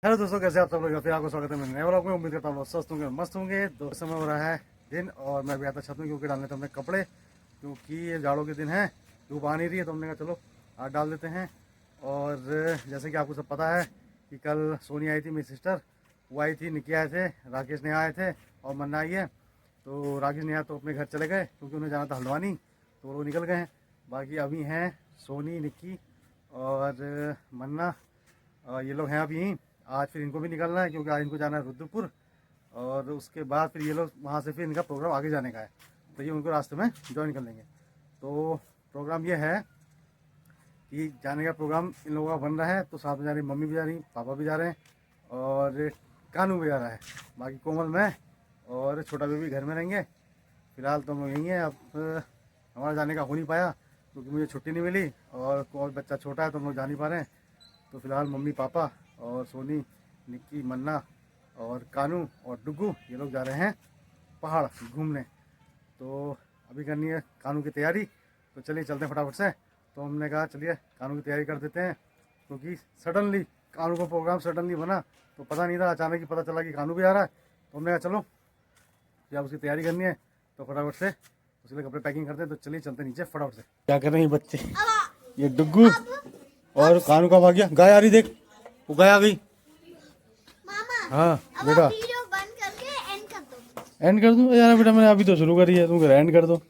Hello दोस्तों, कैसे आप सब लोग? फिर आपको स्वागत है मेरे नए व्लॉग में। उम्मीद करता हूँ स्वस्थ होंगे, मस्त होंगे। तो समय हो रहा है दिन और मैं भी आता छत में क्योंकि डालने थे हमने कपड़े, क्योंकि ये जाड़ों के दिन है, धूप आ नहीं रही है। तो हमने कहा चलो आज डाल देते हैं। और जैसे कि आपको सब पता है कि कल सोनी आई थी, मेरी सिस्टर, वो आई थी, निकी आए थे, राकेश नेहा आए थे और मन्ना आई है। तो राकेश नेहा तो अपने घर चले गए क्योंकि उन्हें जाना था हल्द्वानी, तो वो निकल गए हैं। बाकी अभी हैं सोनी, निक्की और मन्ना, ये लोग हैं अभी यहीं। आज फिर इनको भी निकलना है क्योंकि आज इनको जाना है रुद्रपुर, और उसके बाद फिर ये लोग वहाँ से फिर इनका प्रोग्राम आगे जाने का है, तो ये उनको रास्ते में ज्वाइन कर लेंगे। तो प्रोग्राम ये है कि जाने का प्रोग्राम इन लोगों का बन रहा है। तो साथ में जा रही मम्मी भी जा रही, पापा भी जा रहे हैं और कानू भी जा रहा है। बाकी कोमल, मैं और छोटा बेबी घर में रहेंगे। फिलहाल तो हम लोग यहीं हैं। अब हमारा जाने का हो नहीं पाया क्योंकि मुझे छुट्टी नहीं मिली और बच्चा छोटा है तो हम लोग जा नहीं पा रहे हैं। तो फिलहाल मम्मी, पापा और सोनी, निक्की, मन्ना और कानू और डुग्गू ये लोग जा रहे हैं पहाड़ घूमने। तो अभी करनी है कानू की तैयारी, तो चलिए चलते हैं फटाफट से। तो हमने कहा चलिए कानू की तैयारी कर देते हैं, क्योंकि सडनली कानू का प्रोग्राम सडनली बना, तो पता नहीं था, अचानक ही पता चला कि कानू भी आ रहा है। तो हमने कहा चलो जब उसकी तैयारी करनी है तो फटाफट से उसके लिए कपड़े पैकिंग करते हैं। तो चलिए चलते नीचे फटाफट से। क्या कर रहे हैं बच्चे? ये डुग्गू और कानू का भाग गया, गाय आ रही, देख वो गाय आ गई। हाँ बेटा, एंड कर दूँ यार? बेटा मैंने अभी तो शुरू करी है, तुम कह एंड कर दो।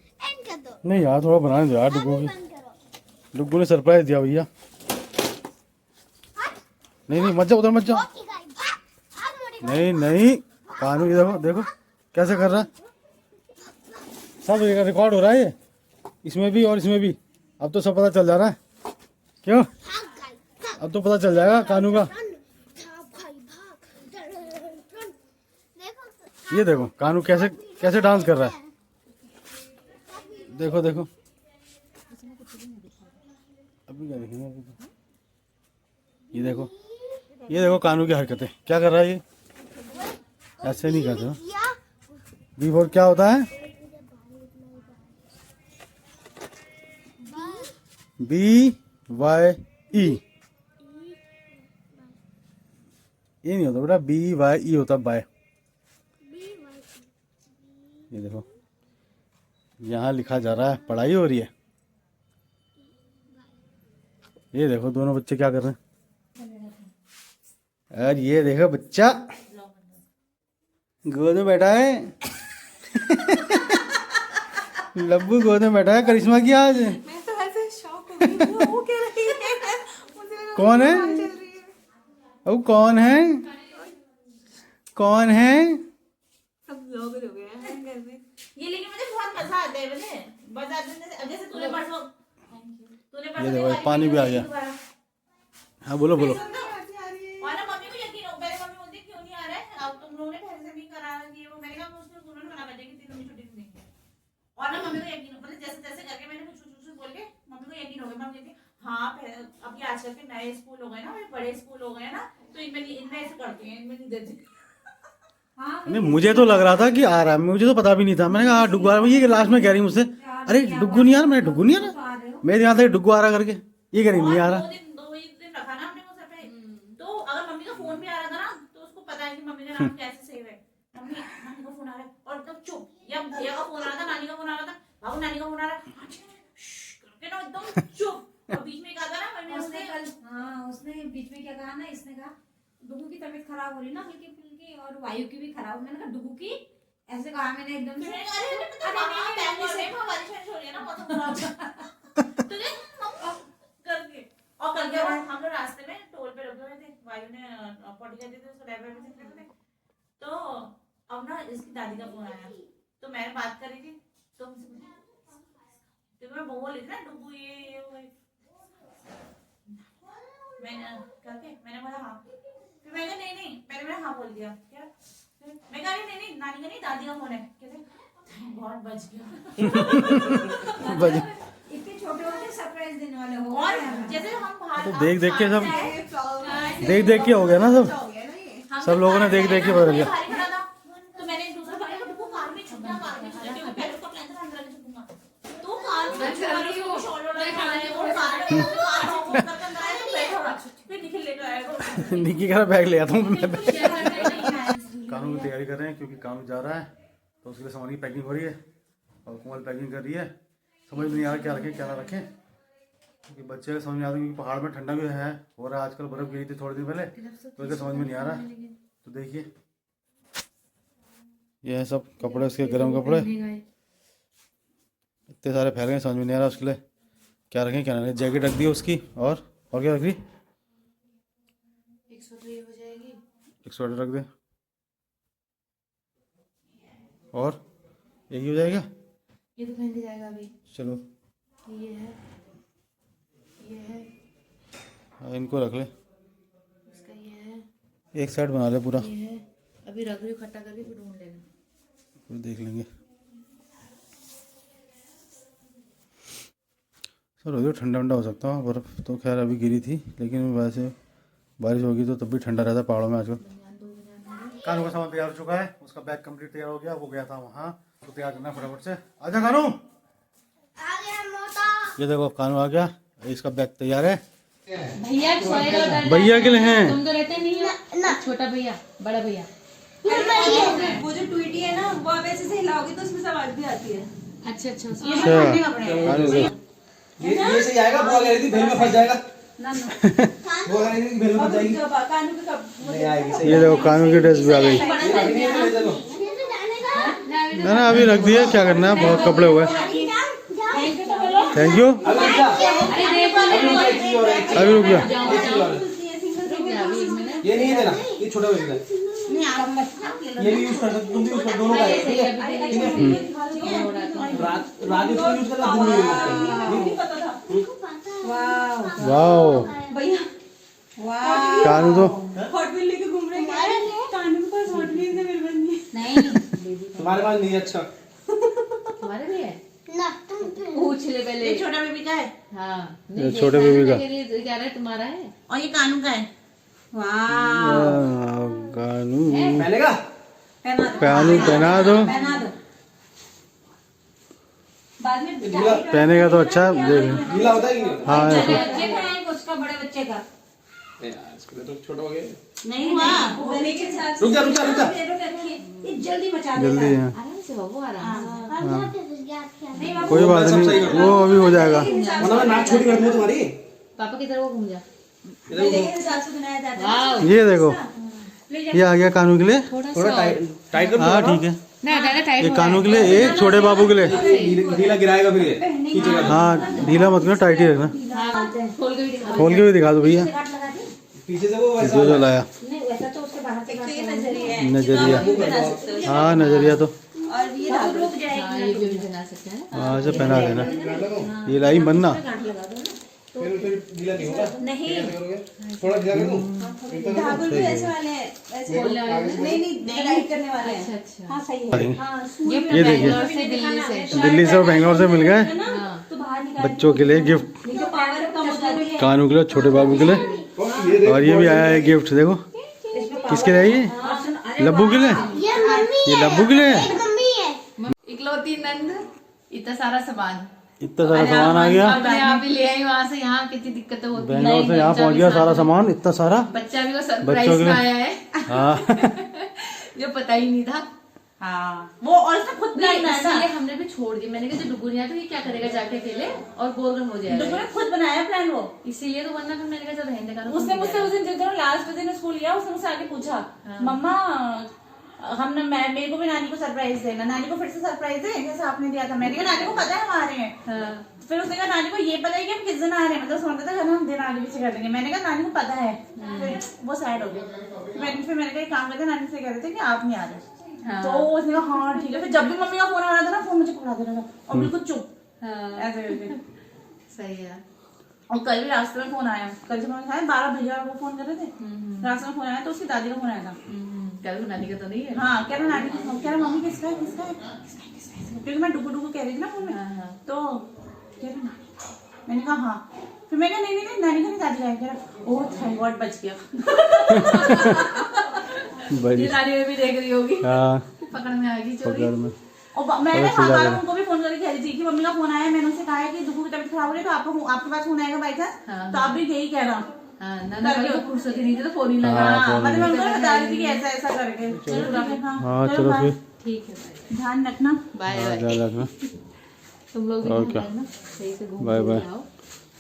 नहीं यार, थोड़ा बनाने दो यार डुग्गू की। डुग्गू ने सरप्राइज दिया भैया। नहीं नहीं, मत जाओ उधर, मत जाओ। नहीं नहीं कानू, ये देखो देखो कैसे कर रहा है। सब रिकॉर्ड हो रहा है ये, इसमें भी और इसमें भी। अब तो सब पता चल जा रहा है। क्यों? अब तो पता चल जाएगा कानू का। ये देखो कानू कैसे कैसे डांस कर रहा है। देखो देखो, अभी क्या देखेंगे अभी तो। ये देखो कानू की हरकतें, क्या कर रहा है ये? ऐसे नहीं करते। बी फॉर क्या होता है? BYE। ये नहीं होता बेटा, BYE होता बाय। ये देखो यहाँ लिखा जा रहा है, पढ़ाई हो रही है। ये देखो दोनों बच्चे क्या कर रहे हैं। और ये देखो बच्चा गोद में बैठा है। लब्बू गोद में बैठा है। करिश्मा की आज मैं तो ऐसे शॉक हो गई हूँ, वो कह रही है मुझे कौन है? अब कौन है? कौन है? सब लोग हो गए हैं घर में ये। लेकिन मुझे बहुत मजा आता है, जैसे तूने परसों ये देखो पानी भी आ गया। हाँ बोलो बोलो। और ना मम्मी को यकीन हो, पहले मम्मी बोलती क्यों नहीं आ रहा है, अब तुम लोगों ने पहले से भी करा दिए वो। मैंने कहा उसने उन्होंने मना कर दिया कि 3 दिन छुट्टी नहीं है। और ना मम्मी को यकीन हो, मतलब जैसे जैसे करके मैंने कुछ बोल के मम्मी को यकीन हो गया। मम्मी कहती हाँ अभी आजकल के नए स्कूल हो गए ना, बड़े स्कूल हो गए ना, तो इनमें ऐसे करती हैं, इनमें नहीं देती। नहीं मुझे तो लग रहा था कि आ रहा है, मुझे तो पता भी नहीं था। मैंने कहा डुग्गू आ रहा है। ये लास्ट में कह रही मुझसे, अरे डुग्गू नहीं आ रहा। मैं डुग्गू नहीं आ रहा, मेरे यहाँ से डुग्गू आ रहा करके ये कह रही नहीं आ रहा। 2 दिन रखा ना हमने वो सर पे, तो अगर मम्मी का फोन भी आ रहा था ना तो उसको पता है कि मम्मी का नाम कैसे सेव है। मम्मी नानी का फोन आ रहा है, और एकदम चुप। या भैया का फोन आ रहा था, नानी का फोन आ रहा था, बाबू नानी का फोन आ रहा है, करके ना एकदम चुप। और बीच में कहा था ना मैंने, उसने कल उसने बीच में क्या कहा ना, इसने कहा डुगू की तबीयत खराब हो रही ना हल्की फुल्की, और वायु की भी खराब। मैंने कहा डुगू की, ऐसे कहा मैंने एकदम से। बारिश हो रही है ना, मौसम खराब तुझे करके। और कल क्या हुआ, हम लोग रास्ते में टोल पे रुके हुए थे, वायु ने पॉटी कर दी थी, उसको ड्राइवर में से थे। तो अब ना इसकी दादी का फोन आया, तो मैंने बात करी थी, तो मैं बोल रही थी ना डुगू ये मैंने करके मैंने बोला हाँ। फिर मैंने नहीं मैंने हाँ बोल दिया। क्या मैं कह रही नहीं नानी का नहीं, दादी का फोन है। कहते बहुत बच गया। इतने छोटे होते सरप्राइज देने वाले हो। और जैसे हम बाहर तो देख के सब देख के हो गया ना, सब लोगों ने देख के बदल गया। तो मैंने एक दूसरे भाई को कार में छुपना क्योंकि पहले उसको प्लान था अंदर छुपूंगा, तो कार में शॉल और फिर निकल लेकर आएगा। निकी का बैग ले आता हूँ मैं। कानून की तैयारी कर रहे हैं क्योंकि कानून जा रहा है तो उसके लिए सामान की पैकिंग हो रही है और कोमल पैकिंग कर रही है। समझ में नहीं आ रहा क्या रखें क्या ना रखें, क्योंकि बच्चे को समझ में आ रहा है क्योंकि पहाड़ में ठंडा भी है हो रहा है आजकल, बर्फ गिरी थी थोड़े दिन पहले तो इसलिए समझ में नहीं आ रहा। तो देखिए ये है सब कपड़े उसके, गर्म कपड़े इतने सारे फैल गए, समझ में नहीं आ रहा उसके लिए क्या रखें क्या ना रखें। जैकेट रख दी उसकी और क्या रख दी, एक स्वेटर रख दे और एक ही हो जाएगा, ये तो पहन के जाएगा अभी। चलो ये है हाँ इनको रख ले, इसका ये है, एक साइड बना ले पूरा, ये है। अभी रख रही हूँ इकट्ठा करके फिर ढूंढ लेना, फिर देख लेंगे। सर हो ठंडा ठंडा हो सकता है, बर्फ़ तो खैर अभी गिरी थी लेकिन वैसे बारिश होगी तो तब भी ठंडा रहता है पहाड़ों में आजकल। कानू का सामान तैयार हो चुका है, उसका बैग कंप्लीट तैयार हो गया, वो गया था वहाँ तो तैयार करना फटाफट से। आजा कानू, ये देखो कानू आ गया, इसका बैग तैयार है। भैया सोएगा, भैया के लिए हैं, तुम तो रहते नहीं हो, छोटा भैया बड़ा भैया। वो जो ट्वीटी है ना वो आप ऐसे से हिलाओगे तो उसमें से आवाज भी आती है। अच्छा अच्छा ये सही आएगा, बुआ कह रही थी भेल में फंस जाएगा ना ना बुआ कह रही थी भेल में फंस जाएगी, कानू के कब नहीं आएगी सही। ये देखो कानू की ड्रेस भी आ गई। ना ना अभी रख दिया, क्या करना है, बहुत कपड़े हुए। थैंक यू, अभी रुक गया। ये नहीं देना, ये छोटा बेबी का, ये भी यूज कर सकते, तुम भी यूज कर, दोनों का है, ठीक है? रात इसको यूज करना, दिन में यूज करना। वाओ भैया कानू तो हॉट व्हील लेके घूम रहे हैं, कानू के पास हॉट व्हील से मिल बनी है। नहीं तुम्हारे पास नहीं है, अच्छा तुम्हारे भी है पूछ ले पहले। ये छोटा बेबी का है, हाँ ये छोटे बेबी का, क्या रहा है तुम्हारा है और ये कानू का है। कानू पहनेगा, कानू पहना दो, बाद में पहनेगा तो अच्छा देख। गीला होता है कि नहीं होता? हाँ बच्चे का है उसका, बड़े बच्चे का नहीं यार, इसके लिए तो छोटा हो गया। नहीं हुआ, गले के साथ रुक जा, रुक जा, रुक जा। ये जल्दी मचा देता जल्दी है। है, आराम से बाबू आराम नहीं बाबू, कोई बात नहीं, वो अभी हो जाएगा। वरना मैं नाक छोटी कर दूँ तुम्हारी। पापा की तरफ वो घूम जा। इधर गले के हिसाब से बनाया जाता है। वाओ ये देखो ये आ गया कानू के लिए, थोड़ा टाइट कर दो हाँ ठीक है। ना दादा टाइट ये कानू के लिए, एक छोटे बाबू के लिए। ढीला गिराएगा फिर ये खींचेगा। हाँ ढीला मत करना, टाइट ही रखना। खोल के भी दिखा खोल के भी दिखा दो भैया, गांठ लगा दी? पीछे से वो वैसा जो लाया नहीं वैसा तो उसके बाहर से गांठ लगा दी। नजरिया। हाँ नजरिया तो और ये रुक जाएगी। हाँ ये भी बना सकते हैं। हाँ ऐसे पहना देना, ये लाई बनना। गांठ लगा दो ना। फिर ढीला नहीं होगा, नहीं थोड़ा ढीला कर दूँ। धागुल भी ऐसे वाले हैं, ऐसे खोलने वाले हैं? नहीं टाइट करने वाले हैं। अच्छा अच्छा हाँ सही है। हाँ गिफ्ट ये देखिए। बैंगलोर से दिल्ली से। दिल्ली से और बेंगलोर से मिल गए हाँ तो बाहर निकाल बच्चों के लिए गिफ्ट, नहीं तो पावर कम हो जाती है। कानू के लिए, छोटे बाबू के लिए। और ये भी आया है गिफ्ट, देखो किसके लिए, ये लब्बू के लिए, ये लब्बू के लिए। इकलौती नंद, इतना सारा सामान इतना सारा सामान आ गया, अपने आप ही ले आई वहाँ से, यहाँ कितनी दिक्कतें होती है। बेंगलोर से यहाँ पहुँच गया सारा सामान, इतना सारा। बच्चा भी वो बच्चों सरप्राइज के में लिए। आया है हाँ जो पता ही नहीं था। हाँ वो और इसने खुद नहीं बनाया इसलिए था, हमने भी छोड़ दिया। मैंने कहा डुगू नहीं आया तो ये क्या करेगा जाके अकेले, और गोरगन हो जाएगा। डुगू ने खुद बनाया प्लान वो। इसीलिए तो, वरना फिर मैंने कहा चल रहने का। उसने मुझसे उस दिन जिस दिन लास्ट दिन स्कूल गया उसने मुझसे आगे पूछा मम्मा हमने मेरे को भी नानी को सरप्राइज देना, नानी को फिर से सरप्राइज दे जैसे आपने दिया था। मैंने कहा नानी को पता है हम आ रहे हैं। फिर उसने कहा नानी को ये पता है कि हम किस दिन आ रहे हैं, मतलब सोचते थे हम दिन आगे पीछे कर देंगे। मैंने कहा नानी को पता है, फिर वो सैड हो गई। फिर मैंने कहा एक काम करते, नानी से कह रहे थे कि आप नहीं आ रहे। तो उसने कहा हाँ ठीक है। फिर जब भी मम्मी का फोन आ रहा था ना, फोन मुझे पकड़ा दे रहा था और बिल्कुल चुप ऐसे करके। सही है। और कल भी रास्ते में फोन आया, कल से मैंने कहा 12 भैया वो फोन कर रहे थे, रास्ते में फोन आया तो उसकी दादी का फोन आया था। कल नानी का तो नहीं है। हाँ कह रहा नानी कह रहा मम्मी किसका है किसका है, क्योंकि मैं डुगू डुगू कह रही थी ना फोन में। तो कह रहा नानी, मैंने कहा हाँ। फिर मैं कहा नहीं नानी का नहीं दादी का है। कह रहा ओह थैंक गॉड बच गया। ये नानी भी देख रही होगी, हाँ पकड़ में आ गई चोरी। पकड़ में। और मैंने हाँ उनको भी फोन करके कह रही थी कि मम्मी का फोन आया, मैंने उनसे कहा है कि डुगू की तबीयत खराब हो रही है तो आपके पास फोन आएगा बाई चांस, तो आप भी यही कह रहा। नाना को फुर्सत ही नहीं थी तो फोन ही लगा। हाँ मतलब मैं उनको बता रही थी कि ऐसा ऐसा करके। चलो ठीक है, हाँ चलो फिर ठीक है भाई, ध्यान रखना। Bye bye. ध्यान रखना। तुम लोग भी और ध्यान क्या? रखना, सही से घूम बाय फिर बाय। के आओ,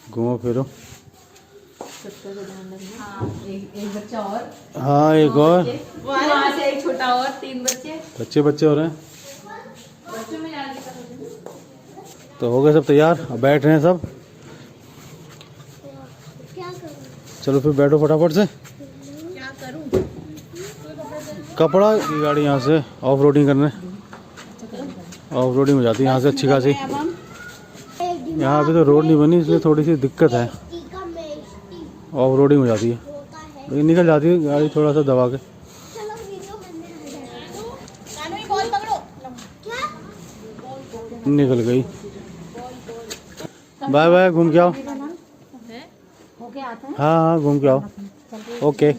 घूमो फिरो। सबका तो ध्यान रखना। एक बच्चा और, हाँ एक और वहाँ से एक छोटा और, 3 बच्चे। बच्चे हो रहे हैं। बच्चों में यार दिक्कत होती है। तो हो गए सब तैयार, अब बैठ रहे हैं सब। चलो फिर बैठो फटाफट से। क्या करूँ? कपड़ा की गाड़ी यहाँ से ऑफ रोडिंग करने, ऑफ रोडिंग हो जाती है यहाँ से अच्छी खासी। यहाँ अभी तो रोड नहीं बनी इसलिए थोड़ी सी दिक्कत है, ऑफ रोडिंग हो जाती है, लेकिन निकल जाती है गाड़ी थोड़ा सा दबा के। निकल गई। बाय बाय, घूम के आओ। हाँ हाँ घूम के आओ। ओके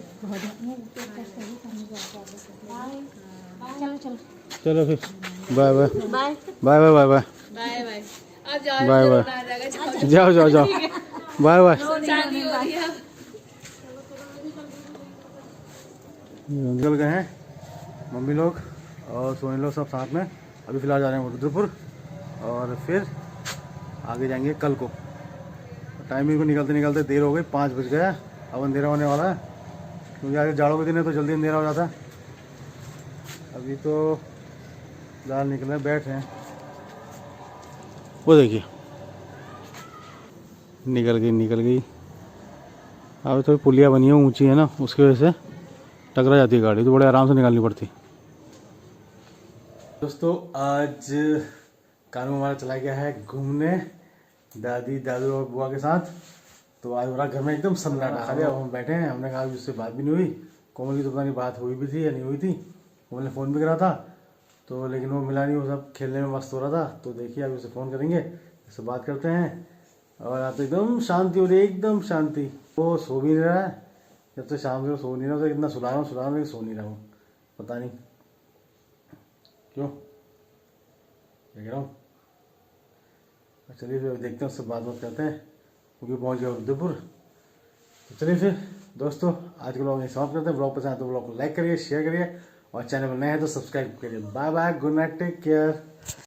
चलो फिर bye bye bye bye bye bye bye bye. अब जाओ, बाय बाय। रोना आ जाएगा। जाओ जाओ जाओ बाय बाय। शादी हो रही है। निकल गए हैं मम्मी लोग और सोनी लोग सब साथ में। अभी फिलहाल जा रहे हैं रुद्रपुर और फिर आगे जाएंगे कल को। टाइमिंग को निकलते निकलते देर हो गई, 5 बज गया। अब अंधेरा होने वाला है क्योंकि आगे जाड़ों के दिन है तो जल्दी अंधेरा हो जाता है। अभी तो फिलहाल निकले बैठ रहे हैं। वो देखिए निकल गई। अब थोड़ी पुलिया बनी है ऊंची है ना, उसकी वजह से टकरा जाती है गाड़ी, तो बड़े आराम से निकालनी पड़ती। दोस्तों आज कानू हमारा चला गया है घूमने दादी दादू और बुआ के साथ। तो आज हमारा घर में एकदम सन्नाटा खा लिया। अब हम बैठे हैं, हमने कहा उससे बात भी नहीं हुई। कोमल की तो पता नहीं बात हुई भी थी या नहीं हुई थी, कोमल ने फ़ोन भी करा था तो लेकिन वो मिला नहीं, वो सब खेलने में मस्त हो रहा था। तो देखिए अभी उसे फ़ोन करेंगे, उससे बात करते हैं। और आज तो एकदम शांति हो रही है, एकदम शांति। वो सो भी नहीं रहा है, जब तक शाम से वो सो नहीं रहा, तो इतना सुला रहा हूँ लेकिन सो नहीं रहा हूँ, पता नहीं क्यों, क्या कह रहा हूँ। चलिए फिर देखते हैं, उससे बात करते हैं क्योंकि पहुँच गया रुद्रपुर। तो चलिए फिर दोस्तों आज के ब्लॉग समाप्त करते हैं। ब्लॉग पसंद आए तो ब्लॉग को लाइक करिए, शेयर करिए और चैनल पर नए हैं तो सब्सक्राइब करिए। Bye bye, good night, take care.